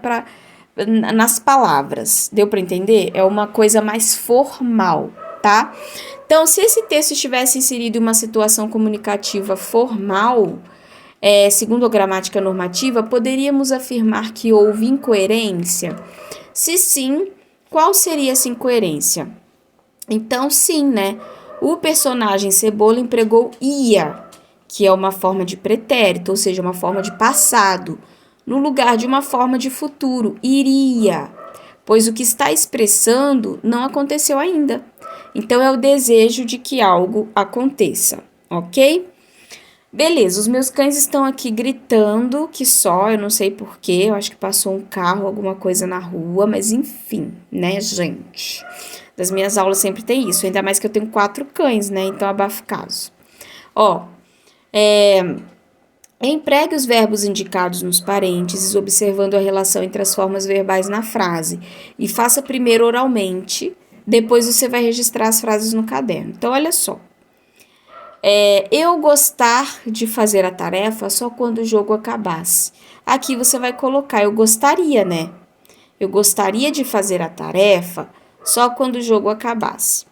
Speaker 1: nas palavras, deu para entender? É uma coisa mais formal, tá? Então, se esse texto estivesse inserido em uma situação comunicativa formal, segundo a gramática normativa, poderíamos afirmar que houve incoerência? Se sim, qual seria essa incoerência? Então, sim, né? O personagem Cebola empregou ia, que é uma forma de pretérito, ou seja, uma forma de passado, no lugar de uma forma de futuro, iria, pois o que está expressando não aconteceu ainda. Então, é o desejo de que algo aconteça, ok? Beleza, os meus cães estão aqui gritando que só, eu não sei porquê, eu acho que passou um carro, alguma coisa na rua, mas enfim, né, gente? Das minhas aulas sempre tem isso, ainda mais que eu tenho 4 cães, né, então abafa o caso. Ó, empregue os verbos indicados nos parênteses, observando a relação entre as formas verbais na frase, e faça primeiro oralmente, depois você vai registrar as frases no caderno. Então, olha só. Eu gostar de fazer a tarefa só quando o jogo acabasse. Aqui você vai colocar, eu gostaria, né? Eu gostaria de fazer a tarefa só quando o jogo acabasse.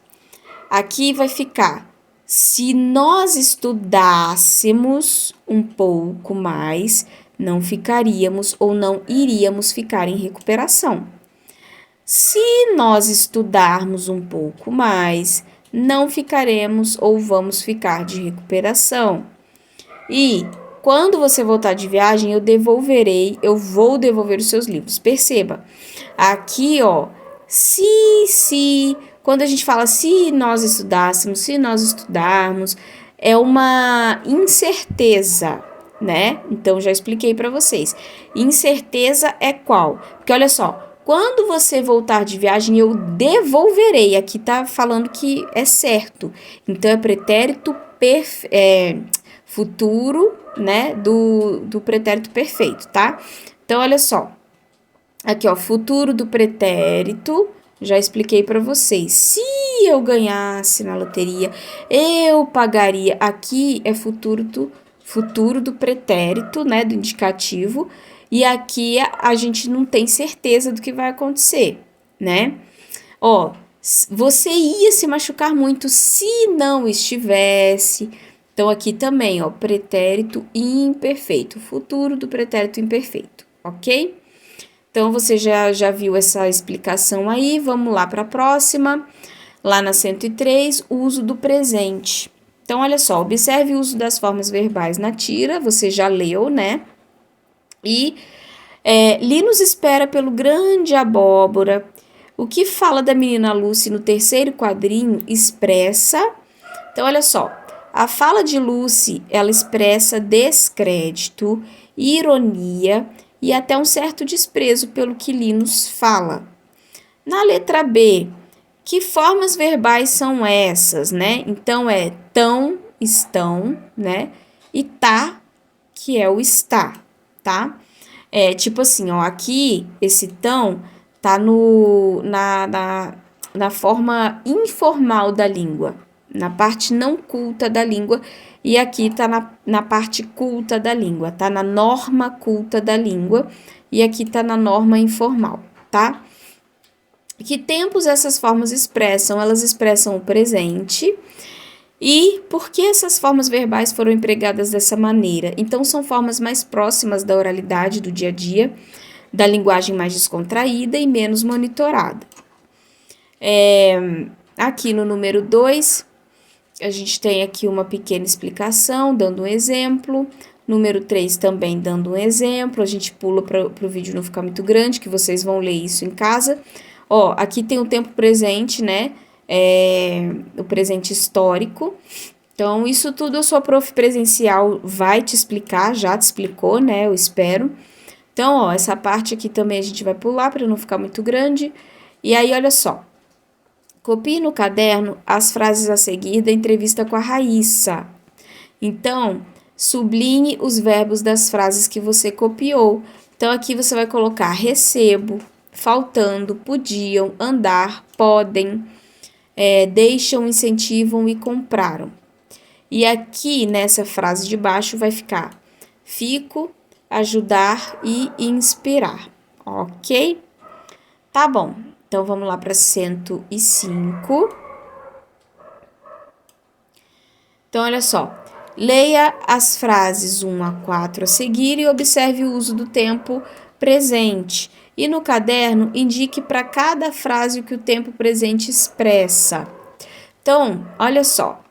Speaker 1: Aqui vai ficar, se nós estudássemos um pouco mais, não ficaríamos ou não iríamos ficar em recuperação. Se nós estudarmos um pouco mais, não ficaremos ou vamos ficar de recuperação. E quando você voltar de viagem, eu vou devolver os seus livros. Perceba, aqui, ó, se, quando a gente fala se nós estudássemos, se nós estudarmos, é uma incerteza, né? Então, já expliquei para vocês. Incerteza é qual? Porque olha só, quando você voltar de viagem, eu devolverei. Aqui tá falando que é certo. Então, é pretérito futuro, né? Do pretérito perfeito, tá? Então, olha só. Aqui, ó, futuro do pretérito. Já expliquei para vocês. Se eu ganhasse na loteria, eu pagaria. Aqui é futuro do pretérito, né? Do indicativo. E aqui a gente não tem certeza do que vai acontecer, né? Ó, você ia se machucar muito se não estivesse. Então, aqui também, ó, pretérito imperfeito, futuro do pretérito imperfeito, ok? Então, você já viu essa explicação aí, vamos lá para a próxima. Lá na 103, uso do presente. Então, olha só, observe o uso das formas verbais na tira, você já leu, né? E Li nos espera pelo grande abóbora. O que fala da menina Lucy no terceiro quadrinho expressa... Então, olha só. A fala de Lucy, ela expressa descrédito, ironia e até um certo desprezo pelo que Linus fala. Na letra B, que formas verbais são essas, né? Então, é tão, estão, né? E tá, que é o está, tá? Tipo assim, ó, aqui, esse tão tá na forma informal da língua, na parte não culta da língua, e aqui tá na parte culta da língua, tá na norma culta da língua, e aqui tá na norma informal, tá? Que tempos essas formas expressam? Elas expressam o presente E por que essas formas verbais foram empregadas dessa maneira? Então, são formas mais próximas da oralidade do dia a dia, da linguagem mais descontraída e menos monitorada. Aqui no número 2, a gente tem aqui uma pequena explicação, dando um exemplo. Número 3 também dando um exemplo. A gente pula para o vídeo não ficar muito grande, que vocês vão ler isso em casa. Ó, aqui tem o tempo presente, né? O presente histórico. Então, isso tudo a sua prof presencial vai te explicar, já te explicou, né? Eu espero. Então, ó, essa parte aqui também a gente vai pular para não ficar muito grande. E aí, olha só. Copie no caderno as frases a seguir da entrevista com a Raíssa. Então, sublinhe os verbos das frases que você copiou. Então, aqui você vai colocar recebo, faltando, podiam, andar, podem, deixam, incentivam e compraram. E aqui, nessa frase de baixo, vai ficar fico, ajudar e inspirar, ok? Tá bom, então vamos lá para 105. Então, olha só. Leia as frases 1 a 4 a seguir e observe o uso do tempo presente. E no caderno, indique para cada frase o que o tempo presente expressa. Então, olha só.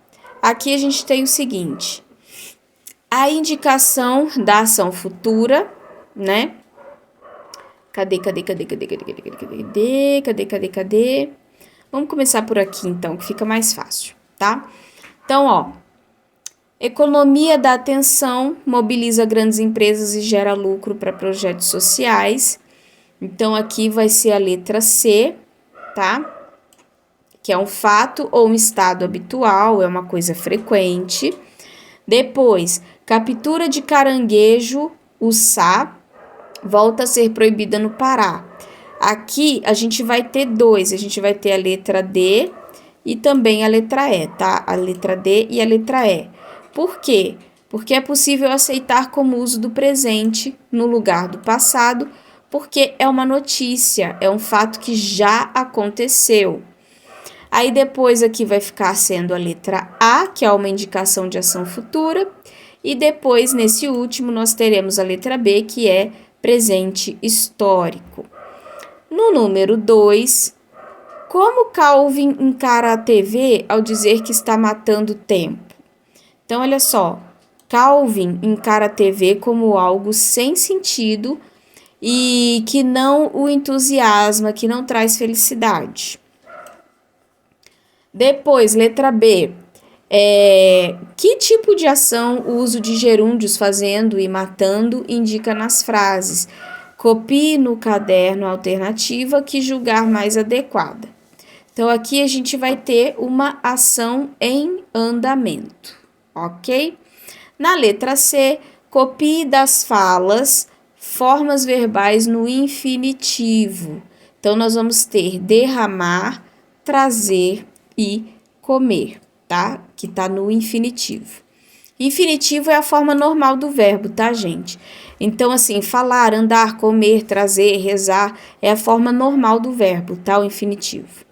Speaker 1: Aqui a gente tem o seguinte. A indicação da ação futura, né? Cadê? Vamos começar por aqui, então, que fica mais fácil, tá? Então, ó. Economia da atenção mobiliza grandes empresas e gera lucro para projetos sociais. Então, aqui vai ser a letra C, tá? Que é um fato ou um estado habitual, é uma coisa frequente. Depois, captura de caranguejo, uçá, volta a ser proibida no Pará. Aqui, a gente vai ter dois. A gente vai ter a letra D e também a letra E, tá? A letra D e a letra E. Por quê? Porque é possível aceitar como uso do presente no lugar do passado, porque é uma notícia, é um fato que já aconteceu. Aí depois aqui vai ficar sendo a letra A, que é uma indicação de ação futura, e depois nesse último nós teremos a letra B, que é presente histórico. No número 2, como Calvin encara a TV ao dizer que está matando tempo? Então, olha só, Calvin encara a TV como algo sem sentido e que não o entusiasma, que não traz felicidade. Depois, letra B. Que tipo de ação o uso de gerúndios fazendo e matando indica nas frases? Copie no caderno a alternativa que julgar mais adequada. Então, aqui a gente vai ter uma ação em andamento, ok? Na letra C, copie das falas formas verbais no infinitivo. Então, nós vamos ter derramar, trazer e comer, tá? Que tá no infinitivo. Infinitivo é a forma normal do verbo, tá, gente? Então, assim, falar, andar, comer, trazer, rezar é a forma normal do verbo, tá? O infinitivo.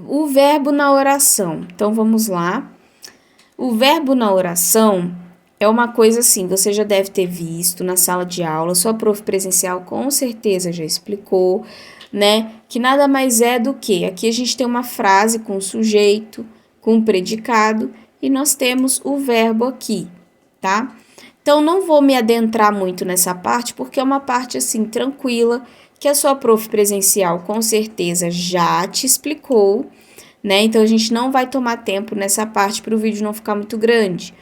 Speaker 1: O verbo na oração. Então, vamos lá. O verbo na oração é uma coisa assim, você já deve ter visto na sala de aula, sua prof presencial com certeza já explicou, né? Que nada mais é do que, aqui a gente tem uma frase com sujeito, com predicado, e nós temos o verbo aqui, tá? Então, não vou me adentrar muito nessa parte, porque é uma parte, assim, tranquila, que a sua prof presencial com certeza já te explicou, né? Então, a gente não vai tomar tempo nessa parte para o vídeo não ficar muito grande.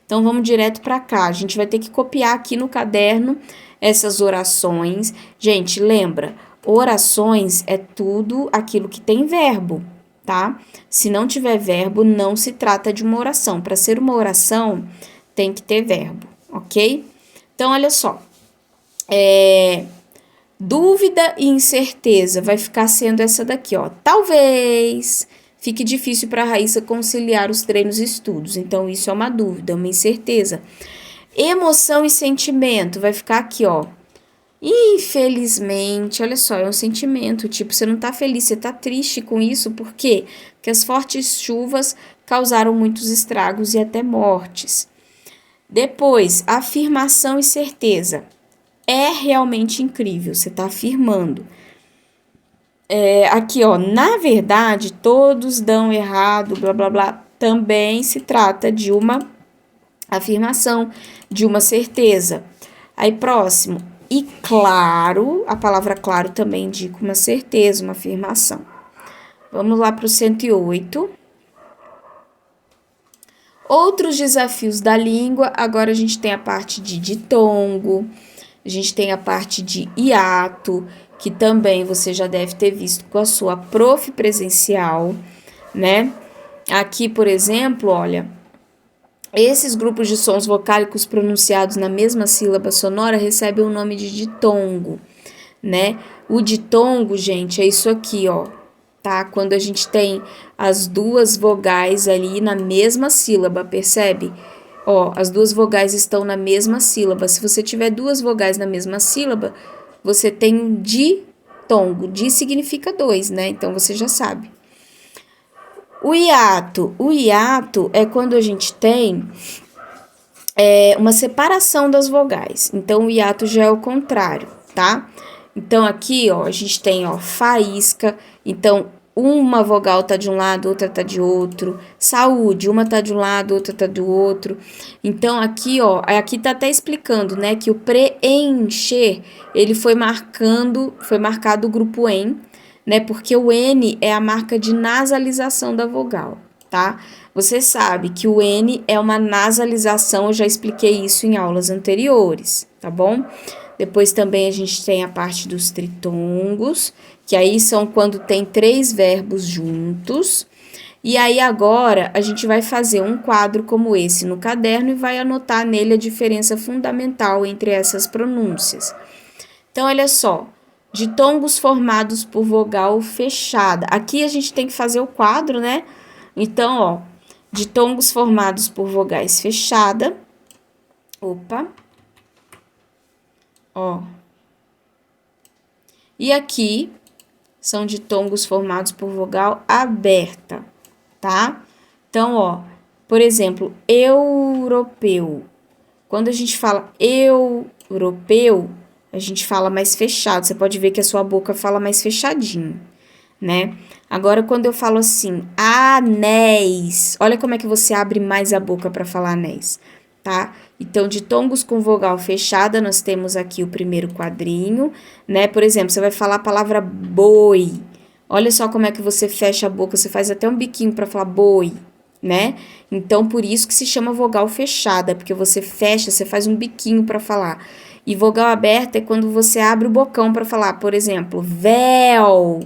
Speaker 1: Então, vamos direto para cá. A gente vai ter que copiar aqui no caderno essas orações. Gente, lembra, orações é tudo aquilo que tem verbo, tá? Se não tiver verbo, não se trata de uma oração. Para ser uma oração, tem que ter verbo, ok? Então, olha só. Dúvida e incerteza vai ficar sendo essa daqui, ó. Talvez fique difícil para a Raíssa conciliar os treinos e estudos. Então, isso é uma dúvida, uma incerteza. Emoção e sentimento vai ficar aqui, ó. Infelizmente, olha só, é um sentimento, tipo, você não tá feliz, você tá triste com isso, por quê? Porque as fortes chuvas causaram muitos estragos e até mortes. Depois, afirmação e certeza. É realmente incrível, você está afirmando. Aqui, ó, na verdade, todos dão errado, blá, blá, blá. Também se trata de uma afirmação, de uma certeza. Aí, próximo. E claro, a palavra claro também indica uma certeza, uma afirmação. Vamos lá para o 108. Outros desafios da língua, agora a gente tem a parte de ditongo, a gente tem a parte de hiato, que também você já deve ter visto com a sua prof presencial, né? Aqui, por exemplo, olha, esses grupos de sons vocálicos pronunciados na mesma sílaba sonora recebem o nome de ditongo, né? O ditongo, gente, é isso aqui, ó, tá? Quando a gente tem as duas vogais ali na mesma sílaba, percebe? Ó, as duas vogais estão na mesma sílaba. Se você tiver duas vogais na mesma sílaba, você tem um ditongo. Di significa dois, né? Então, você já sabe. O hiato é quando a gente tem uma separação das vogais. Então, o hiato já é o contrário, tá? Então, aqui, ó, a gente tem, ó, faísca. Então, uma vogal tá de um lado, outra tá de outro. Saúde, uma tá de um lado, outra tá do outro. Então, aqui, ó, aqui tá até explicando, né, que o preencher, ele foi marcado o grupo em, né, porque o N é a marca de nasalização da vogal, tá? Você sabe que o N é uma nasalização, eu já expliquei isso em aulas anteriores, tá bom? Depois também a gente tem a parte dos tritongos, que aí são quando tem 3 verbos juntos. E aí agora a gente vai fazer um quadro como esse no caderno e vai anotar nele a diferença fundamental entre essas pronúncias. Então, olha só, ditongos formados por vogal fechada. Aqui a gente tem que fazer o quadro, né? Então, ó, ditongos formados por vogais fechada. Opa. Ó. E aqui são ditongos formados por vogal aberta, tá? Então, ó, por exemplo, europeu. Quando a gente fala europeu, a gente fala mais fechado. Você pode ver que a sua boca fala mais fechadinho, né? Agora, quando eu falo assim, anéis, olha como é que você abre mais a boca para falar anéis, tá? Então, ditongos com vogal fechada, nós temos aqui o primeiro quadrinho, né? Por exemplo, você vai falar a palavra boi. Olha só como é que você fecha a boca, você faz até um biquinho para falar boi, né? Então, por isso que se chama vogal fechada, porque você fecha, você faz um biquinho para falar. E vogal aberta é quando você abre o bocão para falar, por exemplo, véu.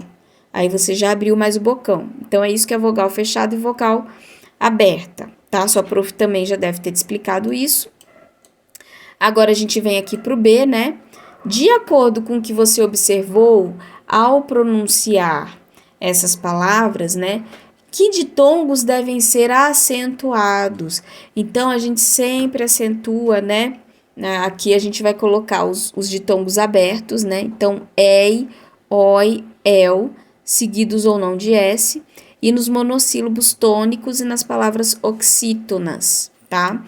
Speaker 1: Aí você já abriu mais o bocão. Então, é isso que é vogal fechada e vogal aberta, tá? Sua prof também já deve ter te explicado isso. Agora, a gente vem aqui para o B, né? De acordo com o que você observou ao pronunciar essas palavras, né? Que ditongos devem ser acentuados? Então, a gente sempre acentua, né? Aqui a gente vai colocar os ditongos abertos, né? Então, ei, oi, el, seguidos ou não de S, e nos monossílabos tônicos e nas palavras oxítonas, tá?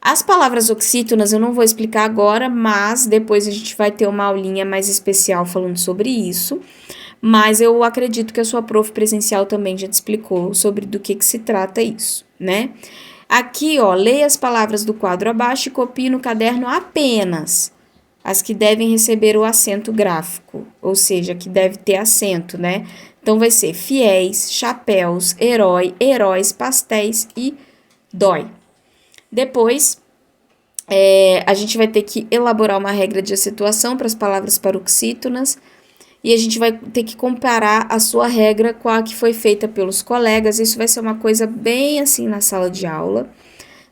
Speaker 1: As palavras oxítonas eu não vou explicar agora, mas depois a gente vai ter uma aulinha mais especial falando sobre isso. Mas eu acredito que a sua prof presencial também já te explicou sobre do que se trata isso, né? Aqui, ó, leia as palavras do quadro abaixo e copie no caderno apenas as que devem receber o acento gráfico, ou seja, que deve ter acento, né? Então, vai ser fiéis, chapéus, herói, heróis, pastéis e dói. Depois, a gente vai ter que elaborar uma regra de acentuação para as palavras paroxítonas e a gente vai ter que comparar a sua regra com a que foi feita pelos colegas. Isso vai ser uma coisa bem assim na sala de aula,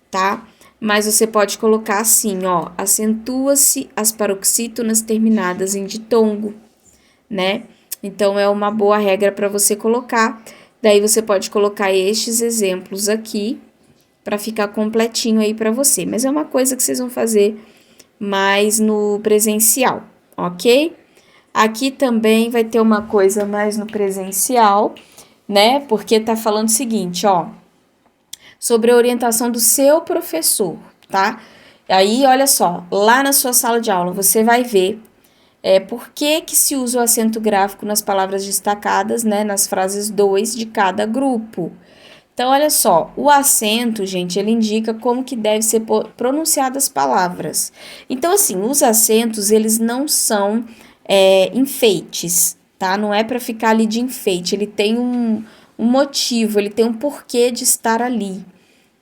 Speaker 1: tá? Mas você pode colocar assim, ó, acentua-se as paroxítonas terminadas em ditongo, né? Então, é uma boa regra para você colocar. Daí, você pode colocar estes exemplos aqui, para ficar completinho aí para você. Mas é uma coisa que vocês vão fazer mais no presencial, ok? Aqui também vai ter uma coisa mais no presencial, né? Porque tá falando o seguinte, ó. sobre a orientação do seu professor, tá? Aí, olha só, lá na sua sala de aula você vai ver por que que se usa o acento gráfico nas palavras destacadas, né, nas frases 2 de cada grupo. Então, olha só, o acento, gente, ele indica como que deve ser pronunciadas as palavras. Então, assim, os acentos, eles não são enfeites, tá? Não é para ficar ali de enfeite, ele tem um motivo, ele tem um porquê de estar ali,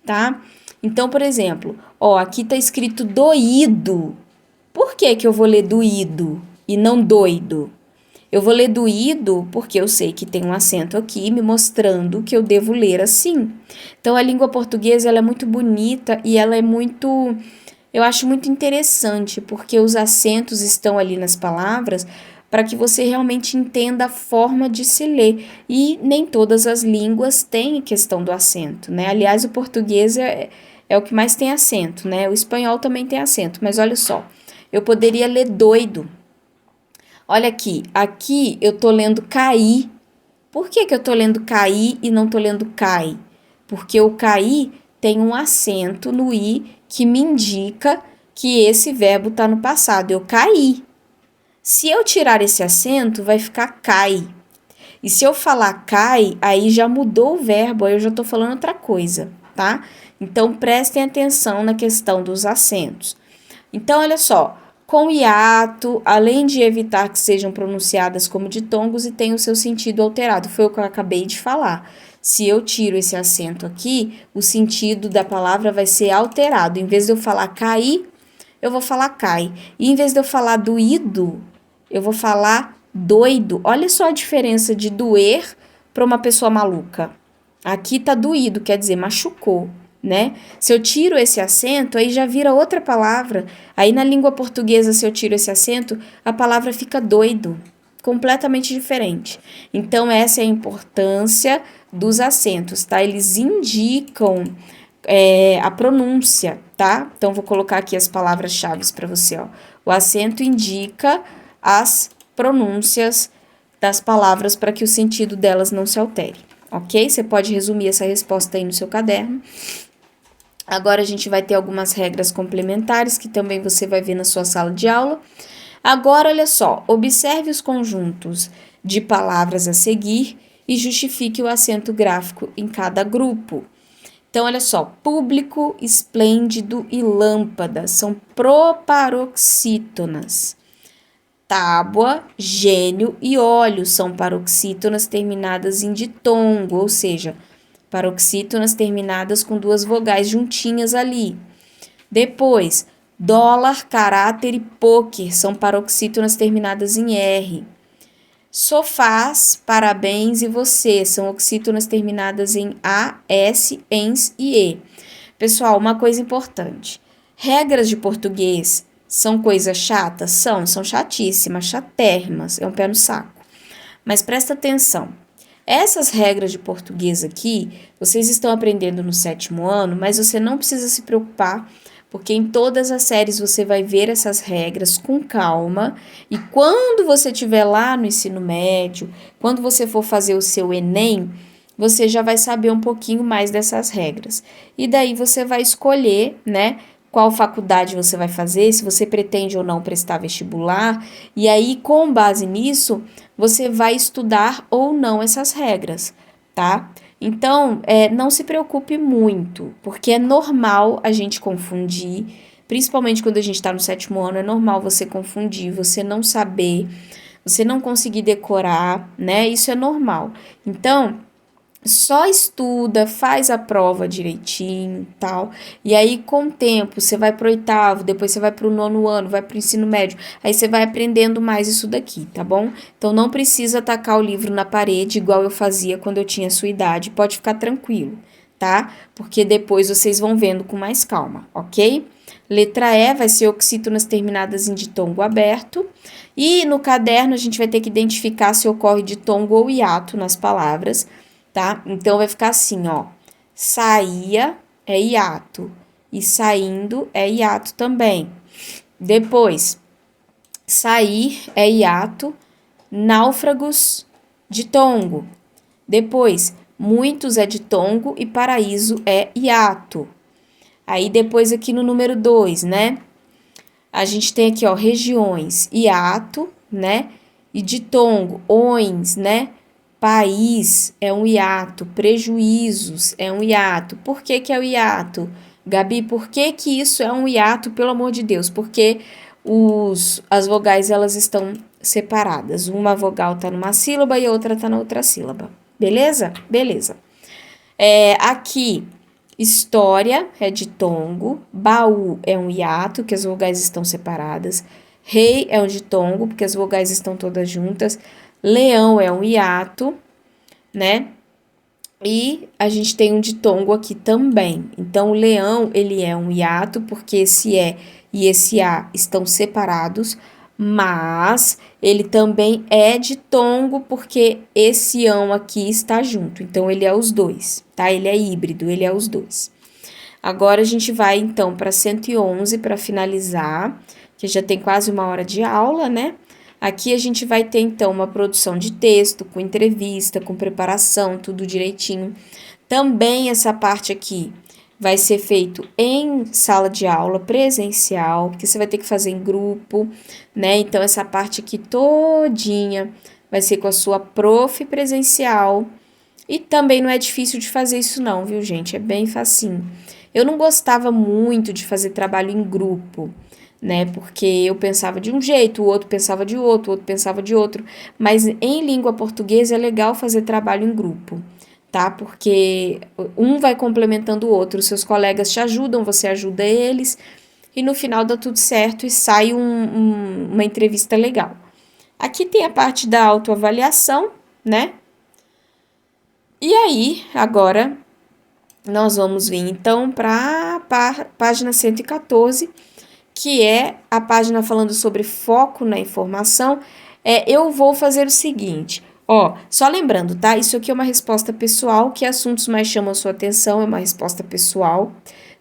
Speaker 1: tá? Então, por exemplo, ó, aqui tá escrito doído. Por que que eu vou ler doído e não doido? Eu vou ler doído porque eu sei que tem um acento aqui me mostrando que eu devo ler assim. Então, a língua portuguesa ela é muito bonita e ela é muito... Eu acho muito interessante porque os acentos estão ali nas palavras para que você realmente entenda a forma de se ler. E nem todas as línguas têm questão do acento, né? Aliás, o português é o que mais tem acento, né? O espanhol também tem acento, mas olha só. Eu poderia ler doido. Olha aqui eu tô lendo cair. Por que que eu tô lendo cair e não tô lendo cai? Porque o cair tem um acento no i que me indica que esse verbo tá no passado. Eu caí. Se eu tirar esse acento, vai ficar cai. E se eu falar cai, aí já mudou o verbo, aí eu já tô falando outra coisa, tá? Então prestem atenção na questão dos acentos. Então, olha só. Com hiato, além de evitar que sejam pronunciadas como ditongos e tenham o seu sentido alterado. Foi o que eu acabei de falar. Se eu tiro esse acento aqui, o sentido da palavra vai ser alterado. Em vez de eu falar cair, eu vou falar cai. E em vez de eu falar doído, eu vou falar doido. Olha só a diferença de doer para uma pessoa maluca. Aqui tá doído, quer dizer, machucou, né? Se eu tiro esse acento, aí já vira outra palavra. Aí na língua portuguesa, se eu tiro esse acento, a palavra fica doido, completamente diferente. Então, essa é a importância dos acentos, tá? Eles indicam a pronúncia, tá? Então, vou colocar aqui as palavras-chave para você, ó. O acento indica as pronúncias das palavras para que o sentido delas não se altere, ok? Você pode resumir essa resposta aí no seu caderno. Agora a gente vai ter algumas regras complementares que também você vai ver na sua sala de aula. Agora, olha só, observe os conjuntos de palavras a seguir e justifique o acento gráfico em cada grupo. Então, olha só, público, esplêndido e lâmpada são proparoxítonas. Tábua, gênio e óleo são paroxítonas terminadas em ditongo, ou seja, paroxítonas terminadas com duas vogais juntinhas ali. Depois, dólar, caráter e pôquer são paroxítonas terminadas em R. Sofás, parabéns e você são oxítonas terminadas em A, S, ens e E. Pessoal, uma coisa importante. Regras de português são coisas chatas? São chatíssimas, chatérrimas, é um pé no saco. Mas presta atenção. Essas regras de português aqui, vocês estão aprendendo no 7º ano, mas você não precisa se preocupar, porque em todas as séries você vai ver essas regras com calma, e quando você estiver lá no ensino médio, quando você for fazer o seu Enem, você já vai saber um pouquinho mais dessas regras. E daí você vai escolher, né, qual faculdade você vai fazer, se você pretende ou não prestar vestibular, e aí, com base nisso, você vai estudar ou não essas regras, tá? Então, não se preocupe muito, porque é normal a gente confundir, principalmente quando a gente está no 7º ano, é normal você confundir, você não saber, você não conseguir decorar, né? Isso é normal. Então, só estuda, faz a prova direitinho, tal, e aí com o tempo você vai pro 8º, depois você vai pro 9º ano, vai pro ensino médio, aí você vai aprendendo mais isso daqui, tá bom? Então não precisa tacar o livro na parede igual eu fazia quando eu tinha a sua idade, pode ficar tranquilo, tá? Porque depois vocês vão vendo com mais calma, ok? Letra E vai ser oxítonas terminadas em ditongo aberto, e no caderno a gente vai ter que identificar se ocorre ditongo ou hiato nas palavras, tá? Então, vai ficar assim, ó. Saía é hiato e saindo é hiato também. Depois, sair é hiato, náufragos, ditongo. Depois, muitos é ditongo e paraíso é hiato. Aí depois aqui no número 2, né? A gente tem aqui, ó, regiões, hiato, né? E ditongo, ões, né? País é um hiato, prejuízos é um hiato. Por que que é o hiato? Gabi, por que que isso é um hiato, pelo amor de Deus? Porque as vogais, elas estão separadas. Uma vogal tá numa sílaba e a outra tá na outra sílaba. Beleza? Beleza. Aqui, história é ditongo, baú é um hiato, que as vogais estão separadas. Rei é um ditongo, porque as vogais estão todas juntas. Leão é um hiato, né? E a gente tem um ditongo aqui também. Então, o leão, ele é um hiato, porque esse E e esse A estão separados, mas ele também é ditongo, porque esse ão aqui está junto. Então, ele é os dois, tá? Ele é híbrido, ele é os dois. Agora, a gente vai, então, para 111 para finalizar, que já tem quase 1 hora de aula, né? Aqui a gente vai ter, então, uma produção de texto, com entrevista, com preparação, tudo direitinho. Também essa parte aqui vai ser feito em sala de aula presencial, porque você vai ter que fazer em grupo, né? Então, essa parte aqui todinha vai ser com a sua prof presencial. E também não é difícil de fazer isso não, viu, gente? É bem facinho. Eu não gostava muito de fazer trabalho em grupo, né? Porque eu pensava de um jeito, o outro pensava de outro, o outro pensava de outro. Mas em língua portuguesa é legal fazer trabalho em grupo, tá? Porque um vai complementando o outro, os seus colegas te ajudam, você ajuda eles, e no final dá tudo certo e sai uma entrevista legal. Aqui tem a parte da autoavaliação, né? E aí, agora, nós vamos vir, então, para a página 114, que é a página falando sobre foco na informação. Eu vou fazer o seguinte, ó, só lembrando, tá? Isso aqui é uma resposta pessoal, que assuntos mais chamam a sua atenção, é uma resposta pessoal,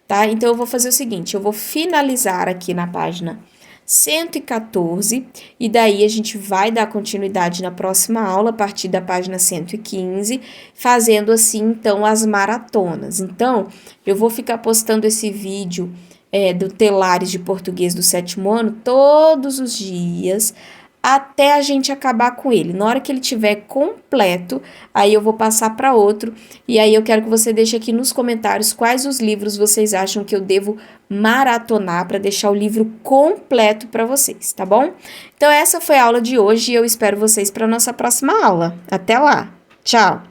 Speaker 1: tá? Então, eu vou fazer o seguinte, eu vou finalizar aqui na página 114, e daí a gente vai dar continuidade na próxima aula, a partir da página 115, fazendo assim, então, as maratonas. Então, eu vou ficar postando esse vídeo do Telares de Português do 7º ano todos os dias, até a gente acabar com ele. Na hora que ele tiver completo, aí eu vou passar para outro, e aí eu quero que você deixe aqui nos comentários quais os livros vocês acham que eu devo maratonar para deixar o livro completo para vocês, tá bom? Então essa foi a aula de hoje e eu espero vocês para nossa próxima aula. Até lá. Tchau.